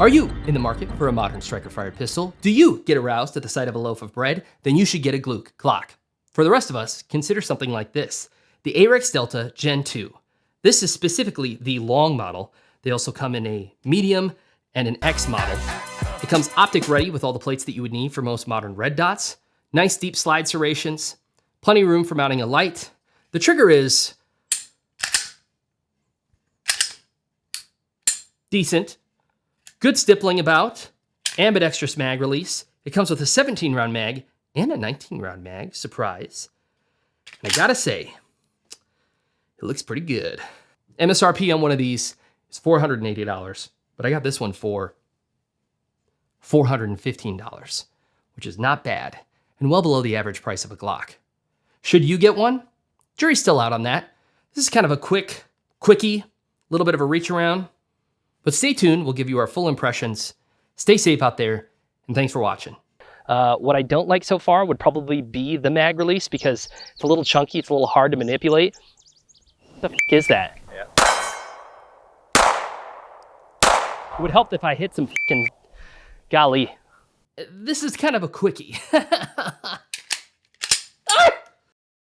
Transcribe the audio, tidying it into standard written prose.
Are you in the market for a modern striker-fired pistol? Do you get aroused at the sight of a loaf of bread? Then you should get a Glock. For the rest of us, consider something like this: the Arex Delta Gen 2. This is specifically the long model. They also come in a medium and an X model. It comes optic ready with all the plates that you would need for most modern red dots. Nice deep slide serrations, plenty of room for mounting a light. The trigger is decent. Good stippling about, ambidextrous mag release. It comes with a 17-round mag and a 19-round mag, surprise. And I gotta say, it looks pretty good. MSRP on one of these is $480, but I got this one for $415, which is not bad and well below the average price of a Glock. Should you get one? Jury's still out on that. This is kind of a quickie, little bit of a reach around. But stay tuned, we'll give you our full impressions. Stay safe out there, and thanks for watching. What I don't like so far would probably be the mag release, because it's a little chunky, it's a little hard to manipulate. What the f is that? Yeah. It would help if I hit some f***ing golly. This is kind of a quickie.